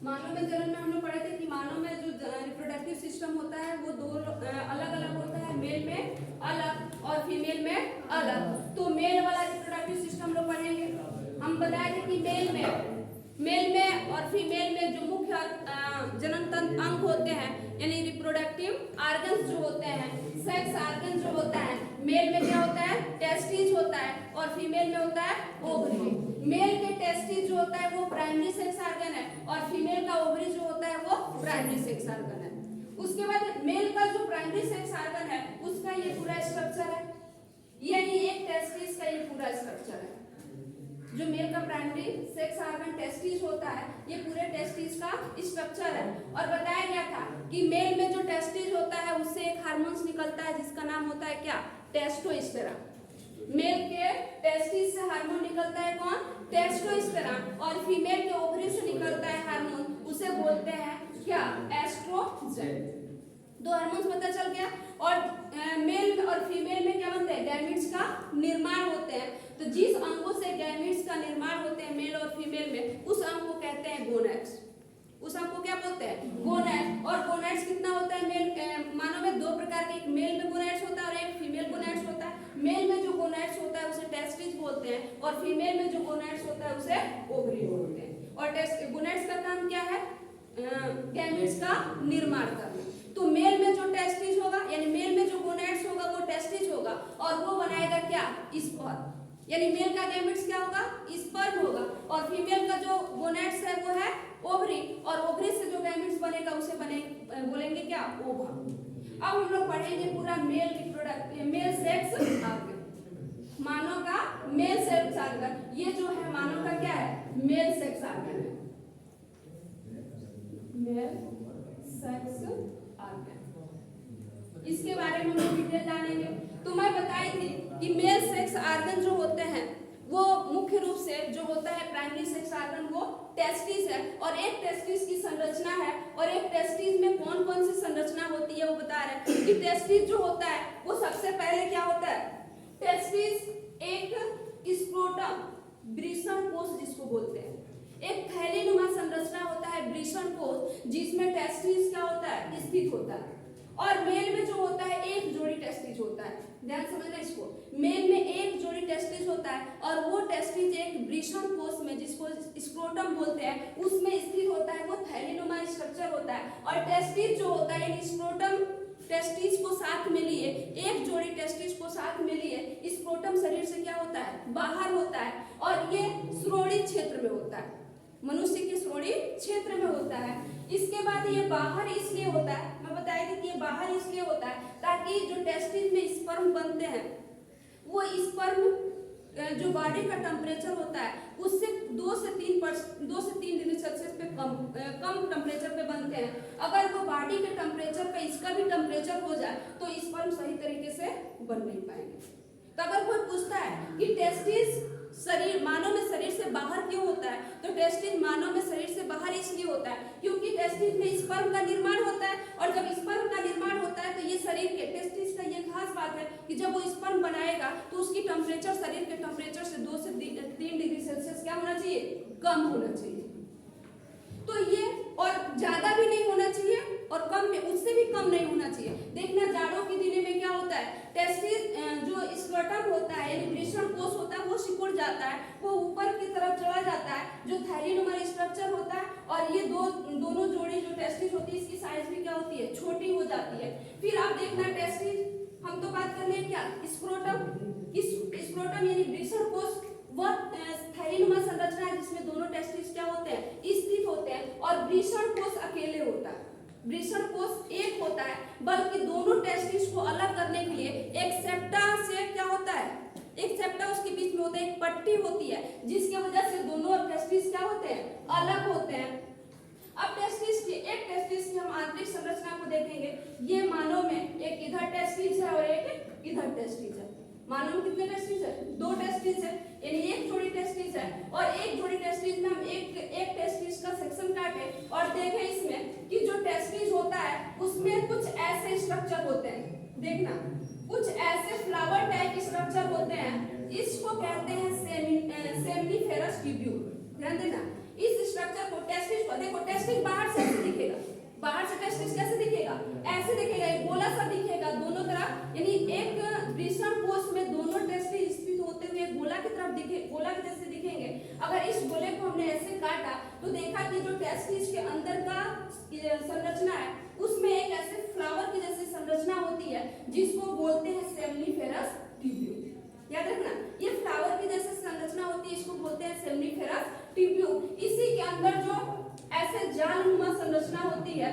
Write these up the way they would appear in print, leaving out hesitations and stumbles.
मानव में जन्म में हम लोग पढ़े थे कि मानव में जो रिप्रोडक्टिव सिस्टम होता है वो दो अलग अलग होता है, मेल में अलग और फीमेल में अलग। तो मेल वाला रिप्रोडक्टिव सिस्टम लोग पढ़ेंगे। हम बताए थे कि मेल में और फीमेल में जो मुख्य जनन तंत्र अंग होते हैं यानी रिप्रोडक्टिव ऑर्गन्स जो होते हैं, सेक्स ऑर्गन जो होता है, मेल में क्या होता है, टेस्टिस होता है और फीमेल में होता है ओवरी। मेल के टेस्टिस जो होता है वो प्राइमरी सेक्स ऑर्गन है और फीमेल का ओवरी जो होता है वो प्राइमरी सेक्स ऑर्गन है। उसके बाद मेल का जो प्राइमरी सेक्स ऑर्गन है उसका ये पूरा स्ट्रक्चर है, यानी एक टेस्टिस का ये पूरा स्ट्रक्चर है। जो मेल का प्राइमरी सेक्स ऑर्गन टेस्टिस होता है ये पूरे टेस्टिस का स्ट्रक्चर है। और बताया गया था कि मेल में जो टेस्टिस होता है उससे एक हार्मोन्स निकलता है जिसका नाम होता है क्या, टेस्टोस्टेरोन। मेल के टेस्टिस से हार्मोन निकलता है कौन, टेस्टोस्टेरोन। और फीमेल के ओवरी से निकलता है हार्मोन, उसे बोलते हैं क्या, एस्ट्रोजन। दो हार्मोन्स पता चल गया। और मेल और फीमेल में क्या बनते हैं, गैमीट्स का निर्माण होते हैं। तो जिस अंगों से गैमीट्स का निर्माण होते हैं मेल और फीमेल में उस अंग को कहते हैं गोनैड्स। उस अंग को क्या बोलते हैं, गोनैड्स। और गोनैड्स कितना होता है, मेल मानव में दो प्रकार के, एक मेल में गोनैड्स होता है और एक फीमेल गोनैड्स होता है। मेल में जो गोनैड्स होता है उसे टेस्टिस बोलते हैं और फीमेल में जो गोनैड्स होता है उसे ओवरी बोलते हैं। और गोनैड्स का काम क्या है, गैमीट्स का निर्माण करना। तो मेल में जो टेस्टिस होगा यानी मेल में जो गोनैड्स होगा वो टेस्टिस होगा और वो बनाएगा क्या, स्पर्म। यानी मेल का गैमेट्स क्या होगा, स्पर्म होगा और फीमेल का जो गोनैड्स है वो है ओवरी और ओवरी से जो गैमेट्स बनेगा उसे बोलेंगे क्या, ओवा। अब हम लोग पढ़ेंगे पूरा male reproductive male sex organ, मानव का मेल सेक्स ऑर्गन। ये जो है मानव का क्या है, मेल सेक्स ऑर्गन है, मेल सेक्स ऑर्गन। इसके बारे में हम लोग डिटेल जानेंगे। तो मैं बताई थी कि मेल सेक्स ऑर्गन जो होते हैं वो मुख्य रूप से जो होता है प्राइमरी सेक्स ऑर्गन वो टेस्टिस है और एक टेस्टिस की संरचना है। और एक टेस्टिस में कौन कौन सी संरचना होती है वो बता रहे हैं कि टेस्टिस जो होता है वो सबसे पहले क्या होता है, टेस्टिस एक स्क्रोटम वृषण कोष जिसको बोलते हैं, एक थैलीनुमा संरचना होता है वृषण कोष जिसमें टेस्टिस क्या होता है, स्थित होता है। और मेल में जो होता है एक जोड़ी टेस्टिस होता है, ध्यान समझना इसको, मेल में एक जोड़ी टेस्टिस होता है और वो टेस्टिस एक वृषण कोष में जिसको स्क्रोटम बोलते हैं उसमें स्थित होता है, वो थैलीनुमा स्ट्रक्चर होता है। और टेस्टिस जो होता है यानी स्क्रोटम टेस्टिस को साथ में लिए, एक जोड़ी टेस्टिस को साथ में लिए, स्क्रोटम शरीर से क्या होता है, बाहर होता है और ये श्रोणि क्षेत्र में होता है, मनुष्य के श्रोणि क्षेत्र में होता है। इसके बाद ये बाहर इसलिए होता है, मैं बताई थी कि ये बाहर इसलिए होता है ताकि जो टेस्टिस में स्पर्म बनते हैं वो स्पर्म जो बॉडी का टेम्परेचर होता है उससे 2 से 3 डिग्री सेल्सियस पे कम टेम्परेचर पे बनते हैं। अगर वो बॉडी के टेम्परेचर पे इसका भी टेम्परेचर हो जाए तो स्पर्म सही तरीके से बन नहीं पाएंगे। तो अगर कोई पूछता है कि टेस्टिस शरीर मानव में शरीर से बाहर क्यों होता है, तो टेस्टिस मानव में शरीर से बाहर इसलिए होता है क्योंकि टेस्टिस में स्पर्म का निर्माण होता है और जब स्पर्म का निर्माण होता है तो ये शरीर के टेस्टिस का ये खास बात है कि जब वो स्पर्म बनाएगा तो उसकी टेम्परेचर शरीर के टेम्परेचर से 2 से 3 डिग्री सेल्सियस क्या होना चाहिए, कम होना चाहिए। तो ये और ज्यादा भी नहीं होना चाहिए और कम में उससे भी कम नहीं होना चाहिए। देखना जाड़ों के दिनों में क्या होता है, टेस्टिस जो स्क्रोटम होता है यानी वृषण कोष होता है वो सिकुड़ जाता है, वो ऊपर की तरफ चला जाता है, जो थैलीनुमा स्ट्रक्चर होता है और ये दोनों जोड़ी जो टेस्टिस होती है इसकी साइज भी क्या होती है, छोटी हो जाती है। फिर आप देखना टेस्टिस, हम तो बात कर रहे हैं क्या, स्क्रोटम यानी वृषण कोष वह थैलीनुमा संरचना है जिसमें दोनों टेस्टिस क्या होते हैं, स्थित होते हैं। और वृषण कोष अकेले होता है, वृषण कोष एक होता है, बल्कि दोनों टेस्टिस को अलग करने के लिए एक सेप्टा से क्या होता है, एक सेप्टा उसके बीच में होता है, एक पट्टी होती है जिसकी वजह से दोनों टेस्टिस क्या होते हैं, अलग होते हैं। अब टेस्टिस की एक टेस्टिस की हम आंतरिक संरचना को देखेंगे। ये मानव में एक इधर टेस्टिस है और एक इधर टेस्टिस है। मानव में कितने टेस्टिस है, 2 टेस्टिस है यानी एक जोड़ी टेस्टिस है और एक जोड़ी टेस्टिस में हम एक टेस्टिस का सेक्शन काटे और देखें इसमें कि जो टेस्टिस होता है उसमें कुछ ऐसे स्ट्रक्चर होते हैं, देखना कुछ ऐसे फ्लावर टाइप स्ट्रक्चर होते हैं, इसको कहते हैं सेमिनिफेरस ट्यूब्यूल। ध्यान देना, इस स्ट्रक्चर को, टेस्टिस को देखो, टेस्टिस बाहर से ऐसे दिखेगा, बाहर से टेस्टिस कैसे दिखेगा, ऐसे दिखेगा, एक गोला सा दिखेगा दोनों तरफ, यानी एक वृषण कोश में दोनों टेस्टिस स्थित होते हुए गोला की तरफ दिखे, गोला के जैसे दिखेंगे। अगर इस गोले को हमने ऐसे काटा तो देखा कि जो टेस्टिस के अंदर का संरचना है उसमें एक ऐसे फ्लावर की जैसी संरचना होती है जिसको बोलते हैं सेमनीफेरस ट्यूब्यूल। याद रखना, ये फ्लावर की जैसी संरचना होती है, इसको बोलते हैं सेमनीफेरस ट्यूब्यूल। इसी के अंदर जो ऐसे जालनुमा संरचना होती है,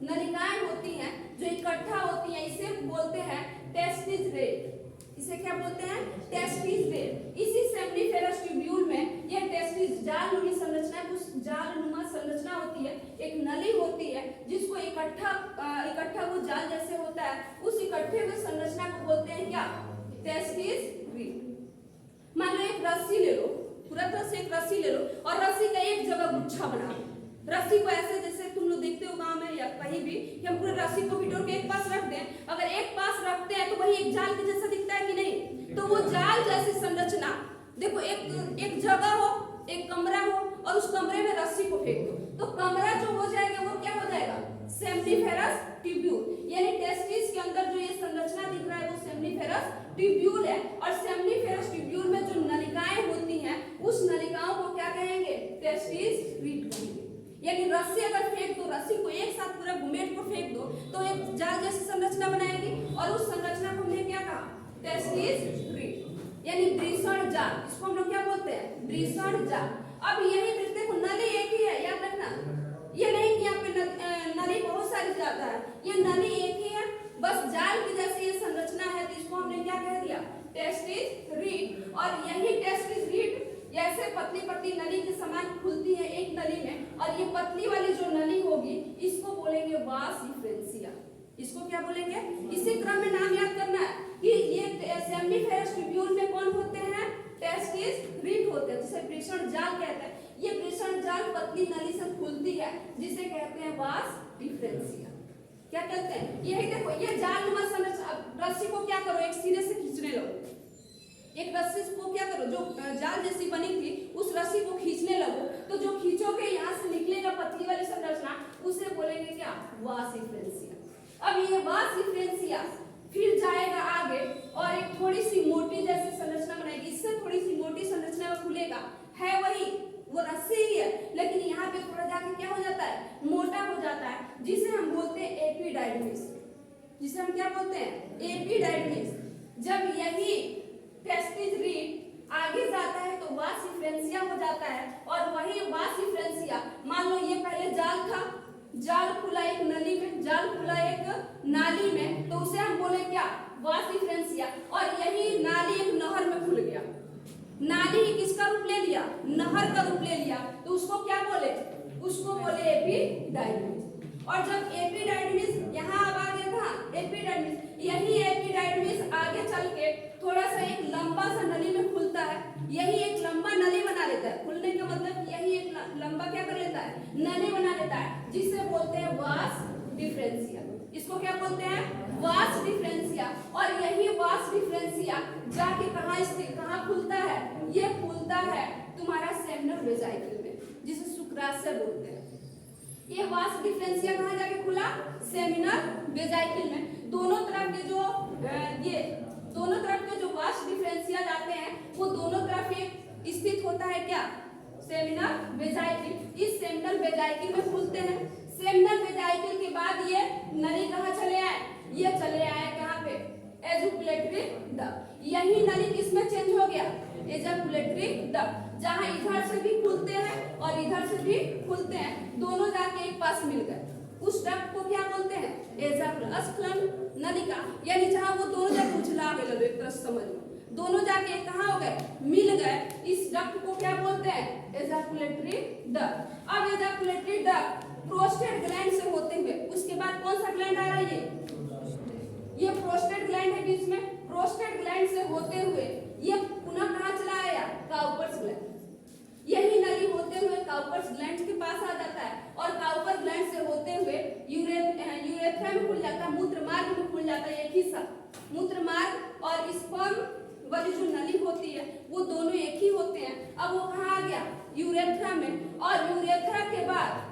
नलिकाएं होती हैं जो इकट्ठा होती हैं, इसे बोलते हैं टेस्टिस रेट। इसे क्या बोलते हैं, टेस्टिस रेट। इसी सेमनीफेरस ट्यूब्यूल में ये टेस्टिस जालनुमा संरचना, कुछ जालनुमा संरचना होती है, एक नली होती है जिसको इकट्ठा वो जाल जैसे होता है, उस इकट्ठे हुए संरचना को बोलते हैं क्या, टेस्टिस रेट। मान लो एक रस्सी ले लो, पूरा तरह से एक रस्सी ले लो और रस्सी का एक जगह गुच्छा बना लो। रस्सी को ऐसे जैसे तुम लोग देखते हो गांव में या कहीं भी कि हम पूरे रस्सी को बिटोर के एक पास रख दें, अगर एक पास रखते हैं तो वही एक जाल के जैसा दिखता है कि नहीं, तो वो जाल जैसी संरचना देखो, एक जगह हो, एक कमरा हो और उस कमरे में रस्सी को फेंक दो तो कमरा जो हो जाएगा वो क्या हो जाएगा, सेमनीफेरस ट्यूब्यूल। यानी टेस्टिस के अंदर जो ये संरचना दिख रहा है वो सेमनीफेरस ट्यूब्यूल है। और सेमनीफेरस ट्यूब्यूल में जो नलिकाएं होती हैं उस नलिकाओं को क्या कहेंगे, टेस्टिस रीड कहेंगे। यानी रस्सी अगर फेंक दो, रस्सी को एक साथ पूरा घुमेट को फेंक दो तो एक जाल जैसी संरचना बनाएगी और उस संरचना को हमने क्या कहा, टेस्टिस रीड, यानी वृषण जाल। इसको हम लोग क्या बोलते हैं, वृषण जाल। अब यही देखो नली एक ही है, याद रखना, ये नहीं कि यहाँ पे नली बहुत सारी ज्यादा है, ये नली एक ही है, बस जाल की जैसी ये संरचना है, तो इसको हमने क्या कह दिया, टेस्टिस रीड। और यही टेस्टिस रीड ऐसे पतली पतली नली के समान खुलती है एक नली में, और ये पतली वाली जो नली होगी इसको बोलेंगे वास डिफरेंशिया। इसको क्या बोलेंगे, इसी क्रम में नाम याद करना है कि ये सेमनीफेरस ट्यूब्यूल में कौन होते हैं, टेस्टिस रीड होते हैं, जिसे वृषण जाल कहते हैं। ये वृषण जाल पतली नली से खुलती है जिसे कहते हैं वास डिफरेंशिया। क्या कहते हैं, यही देखो, ये जालनुमा संरचना, रस्सी को क्या करो, एक सिरे से खींचने लगो, एक रस्सी को क्या करो, जो जाल जैसी बनी थी उस रस्सी को खींचने लगो, तो जो खींचोगे यहाँ से निकलेगा पतली वाली संरचना, उसे बोलेंगे क्या, वास डिफरेंशिया। अब ये वास डिफरेंशिया फिर जाएगा आगे और एक थोड़ी सी मोटी जैसी संरचना बनाएगी, इससे थोड़ी सी मोटी संरचना में खुलेगा, है वही वो रस्सी ही है, लेकिन यहाँ पे थोड़ा जाके क्या हो जाता है, मोटा हो जाता है, जिसे हम बोलते हैं एपिडाइडमिस। जिसे हम क्या बोलते हैं, एपिडाइडमिस। जब यही टेस्टिस रीड आगे जाता है तो वास डिफरेंशिया हो जाता है, और वही वास डिफरेंशिया, मान लो ये पहले जाल था, जाल खुला एक नली में, जाल खुला एक नाली में, तो उसे हम बोले क्या, वास डिफरेंशिया। और यही नाली एक नहर में खुल गया, नाली किसका रूप ले लिया, नहर का रूप ले लिया, तो उसको क्या बोले, उसको बोले एपिडाइडमिस। और जब एपिडाइडमिस यहाँ अब आगे था, एपिडाइडमिस, यही एपिडाइडमिस आगे चल के थोड़ा सा एक लंबा सा नली में खुलता है, यही एक लंबा नली बना लेता है, खुलने का मतलब यही एक लंबा क्या कर लेता है, नली बना लेता है, जिसे बोलते हैं वास डिफरेंशिया। इसको क्या बोलते हैं, वास डिफरेंशिया। और यही वास डिफरेंशिया जाके कहाँ स्थित, कहाँ खुलता है, ये खुलता है तुम्हारा सेमिनल वेजाइकल में, जिसे शुक्राशय बोलते हैं। ये वास डिफरेंशिया कहाँ जाके खुला, सेमिनल वेजाइकल में। दोनों तरफ के जो ये दोनों तरफ के जो वास डिफरेंशिया जाते हैं वो दोनों तरफ एक स्थित होता है क्या, सेमिनल वेजाइकल। इस सेमिनल वेजाइकल में खुलते हैं। सेमिनल वेजाइकल के बाद ये नली कहाँ चले आए, ये चले आए कहाँ पे, एजुकुलेटरी डक्ट। यही नली किसमें चेंज हो गया, एजुकुलेटरी डक्ट, जहाँ इधर से भी खुलते हैं और इधर से भी खुलते हैं, दोनों जाके एक पास मिल गए। उस डक्ट को क्या बोलते हैं, एजाकुलम नलिका। यानी जहाँ वो दोनों जाके उछला गए, एक तरह समझ लो, दोनों जाके कहाँ हो गए, मिल गए, इस डक्ट को क्या बोलते हैं, एजाकुलेटरी डक्ट। अब एजाकुलेटरी डक्ट प्रोस्टेट ग्लैंड से होते हुए, उसके बाद कौन सा ग्लैंड आ रहा है, ये प्रोस्टेट ग्लैंड है बीच में, प्रोस्टेट ग्लैंड से होते हुए ये पुनः कहाँ चला आया, काउपर्स ग्लैंड। यही नली होते हुए काउपर्स ग्लैंड के पास आ जाता है, और काउपर ग्लैंड से होते हुए यूरेथ्रा में खुल जाता है, मूत्र मार्ग में खुल जाता है। एक ही साथ मूत्र मार्ग और स्पर्म वाली जो नली होती है वो दोनों एक ही होते हैं, अब वो कहाँ आ गया, यूरेथ्रा में, और यूरेथ्रा के बाद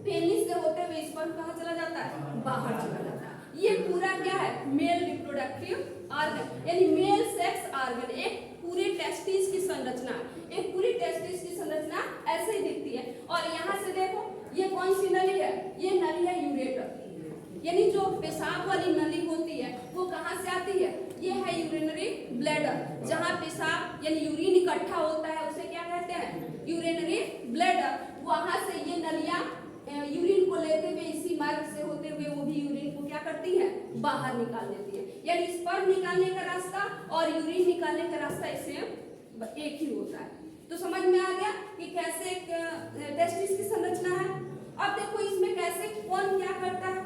पेनिस से होते हुए स्पर्म कहाँ चला जाता है, बाहर चला जाता है। ये पूरा क्या है, मेल रिप्रोडक्टिव ऑर्गन यानी मेल सेक्स ऑर्गन, एक पूरी टेस्टिस की संरचना, एक पूरी टेस्टिस की संरचना ऐसे ही दिखती है। और यहाँ से देखो ये कौन सी नली है, ये नली है यूरेटर, यानी जो पेशाब वाली नली होती है वो कहाँ से आती है, ये है यूरिनरी ब्लैडर, जहाँ पेशाब यानी यूरिन इकट्ठा होता है उसे क्या कहते हैं, यूरिनरी ब्लैडर। वहां से ये नलियां यूरिन को लेते हुए इसी मार्ग से होते हुए वो भी यूरिन को क्या करती है, बाहर निकाल देती है। यानी स्पर्म निकालने का रास्ता और यूरिन निकालने का रास्ता इसे एक ही होता है। तो समझ में आ गया कि कैसे टेस्टिस की संरचना है। अब देखो इसमें कैसे कौन क्या करता है,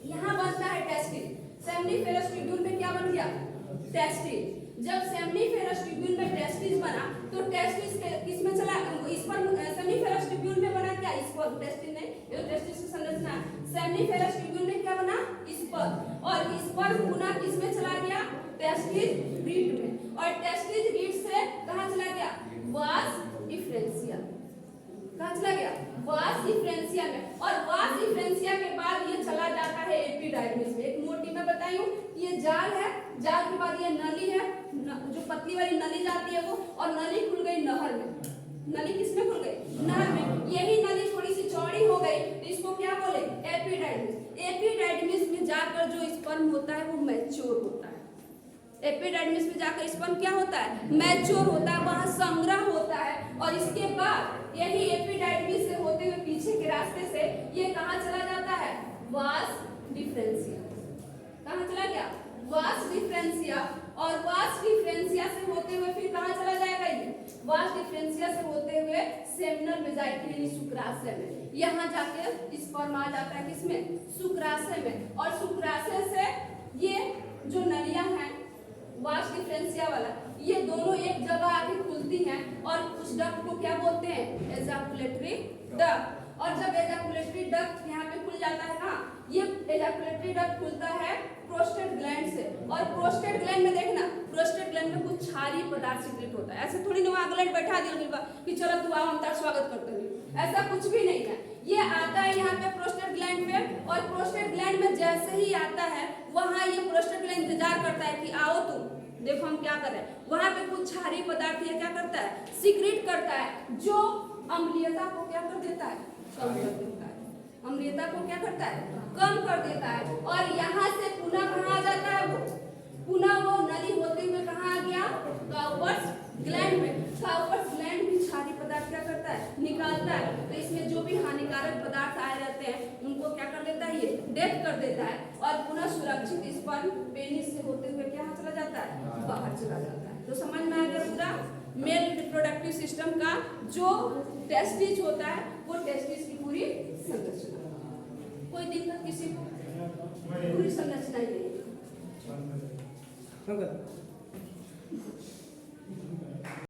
यहाँ बनता है टेस्टिस, सेम्निफेरस ट्यूब्यूल में क्या बन गया, टेस्टिस। जब सेम्निफेरस ट्यूब्यूल में टेस्टिस बना तो टेस्टिस किसमें चला, स्पर्म सेम्निफेरस ट्यूब्यूल में बना क्या, स्पर्म, टेस्टिस नहीं, ये टेस्टिस की संरचना है। सेम्निफेरस ट्यूब्यूल में क्या बना, स्पर्म, और स्पर्म पुनः किसमें चला गया, टेस्टिस रीड में, और टेस्टिस रीड से कहाँ चला गया, वास डिफरेंशिया, कहाँ चला गया, वास डिफरेंशिया में, और वास डिफरेंशिया के बाद ये चला जाता है एपिडाइडमिस में। एक मोटी में बताई हूँ, ये जाल है, जाल के बाद ये नली है, जो पतली वाली नली जाती है वो, और नली खुल गई नहर में, नली किसमें खुल गई, नहर में। यही नली थोड़ी सी चौड़ी हो गई तो इसको क्या बोले, एपिडाइडमिस। एपिडाइडमिस में जाकर जो स्पर्म होता है वो मैच्योर होता है। एपिडाइडमिस में जाकर स्पर्म क्या होता है, मैच्योर होता है, वहां संग्रह होता है, और इसके बाद यही एपिडाइडमिस से होते हुए पीछे के रास्ते से ये कहाँ चला जाता है, वास डिफरेंशिया, कहाँ चला गया, वास डिफरेंशिया, और वास डिफरेंशिया से होते हुए फिर कहाँ चला जाएगा, ये वास डिफरेंशिया से होते हुए सेमिनल वेजाइकल यानी शुक्राशय में, यहाँ जाके स्पर्म आ जाता है किसमें, शुक्राशय में, और शुक्राशय से ये जो नलियां हैं वास डिफरेंशिया वाला, ये दोनों एक जगह आके खुलती हैं, और उस डक्ट को क्या बोलते हैं, एजाकुलेटरी डक्ट। और जब एजाकुलेटरी डक्ट यहाँ पे खुल जाता है ना, ये एजाकुलेटरी डक्ट खुलता है प्रोस्टेट ग्लैंड से, और प्रोस्टेट ग्लैंड में देखना, प्रोस्टेट ग्लैंड में कुछ क्षारीय पदार्थ सीक्रेट होता है। ऐसे थोड़ी ना वहाँ ग्लैंड बैठा दिया कि चलो तू आओ हम तेरा स्वागत करते हैं, ऐसा कुछ भी नहीं है। ये आता है यहाँ पे प्रोस्टेट ग्लैंड पे, और प्रोस्टेट ग्लैंड में जैसे ही आता है वहाँ ये प्रोस्टेट ग्लैंड इंतजार करता है कि आओ तुम, देखो हम क्या कर रहे हैं। वहाँ पे कुछ क्षारीय पदार्थ ये क्या करता है, सीक्रेट करता है, जो अम्लीयता को क्या कर देता है, कम कर देता है, अम्लीयता को क्या करता है, कम कर देता है। और यहाँ से पुनः कहाँ आ जाता है, वो पुनः वो नली होते हुए कहाँ आ गया, काउपर्स ग्लैंड में। काउपर्स ग्लैंड भी क्षारीय पदार्थ क्या करता है, निकालता है। तो इसमें जो भी हानिकारक पदार्थ आए रहते हैं उनको क्या कर देता है, ये डेथ कर देता है, और पुनः सुरक्षित स्पर्म पेनिस से होते हुए क्या चला जाता है, बाहर चला जाता है। तो समझ में आ गया पूरा मेल रिप्रोडक्टिव सिस्टम का जो टेस्टिस होता है, वो टेस्टिस की पूरी संरचना। कोई दिक्कत किसी को, पूरी संरचना ही नहीं है।